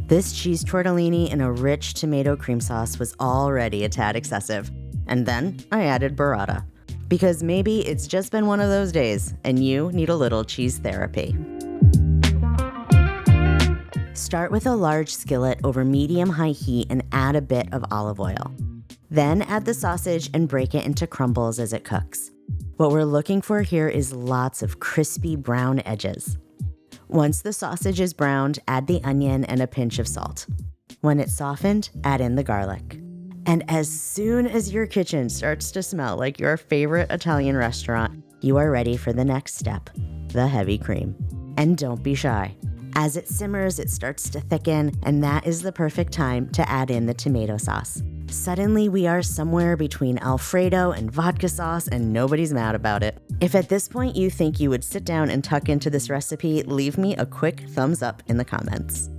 This cheese tortellini in a rich tomato cream sauce was already a tad excessive. And then I added burrata. Because maybe it's just been one of those days and you need a little cheese therapy. Start with a large skillet over medium-high heat and add a bit of olive oil. Then add the sausage and break it into crumbles as it cooks. What we're looking for here is lots of crispy brown edges. Once the sausage is browned, add the onion and a pinch of salt. When it's softened, add in the garlic. And as soon as your kitchen starts to smell like your favorite Italian restaurant, you are ready for the next step, the heavy cream. And don't be shy. As it simmers, it starts to thicken, and that is the perfect time to add in the tomato sauce. Suddenly, we are somewhere between Alfredo and vodka sauce, and nobody's mad about it. If at this point you think you would sit down and tuck into this recipe, leave me a quick thumbs up in the comments.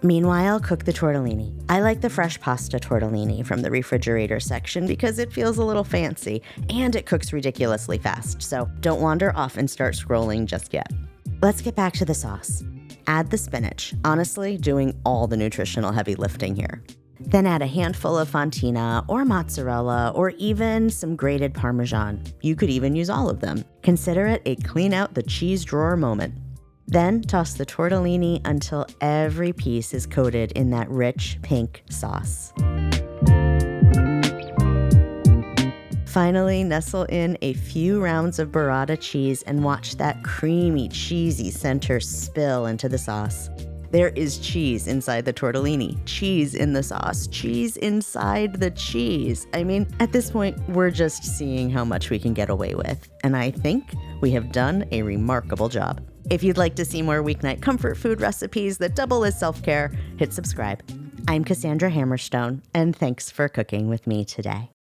Meanwhile, cook the tortellini. I like the fresh pasta tortellini from the refrigerator section because it feels a little fancy, and it cooks ridiculously fast, so don't wander off and start scrolling just yet. Let's get back to the sauce. Add the spinach, honestly doing all the nutritional heavy lifting here. Then add a handful of fontina or mozzarella or even some grated Parmesan. You could even use all of them. Consider it a clean out the cheese drawer moment. Then toss the tortellini until every piece is coated in that rich pink sauce. Finally, nestle in a few rounds of burrata cheese and watch that creamy, cheesy center spill into the sauce. There is cheese inside the tortellini, cheese in the sauce, cheese inside the cheese. I mean, at this point, we're just seeing how much we can get away with. And I think we have done a remarkable job. If you'd like to see more weeknight comfort food recipes that double as self-care, hit subscribe. I'm Cassandra Hammerstone, and thanks for cooking with me today.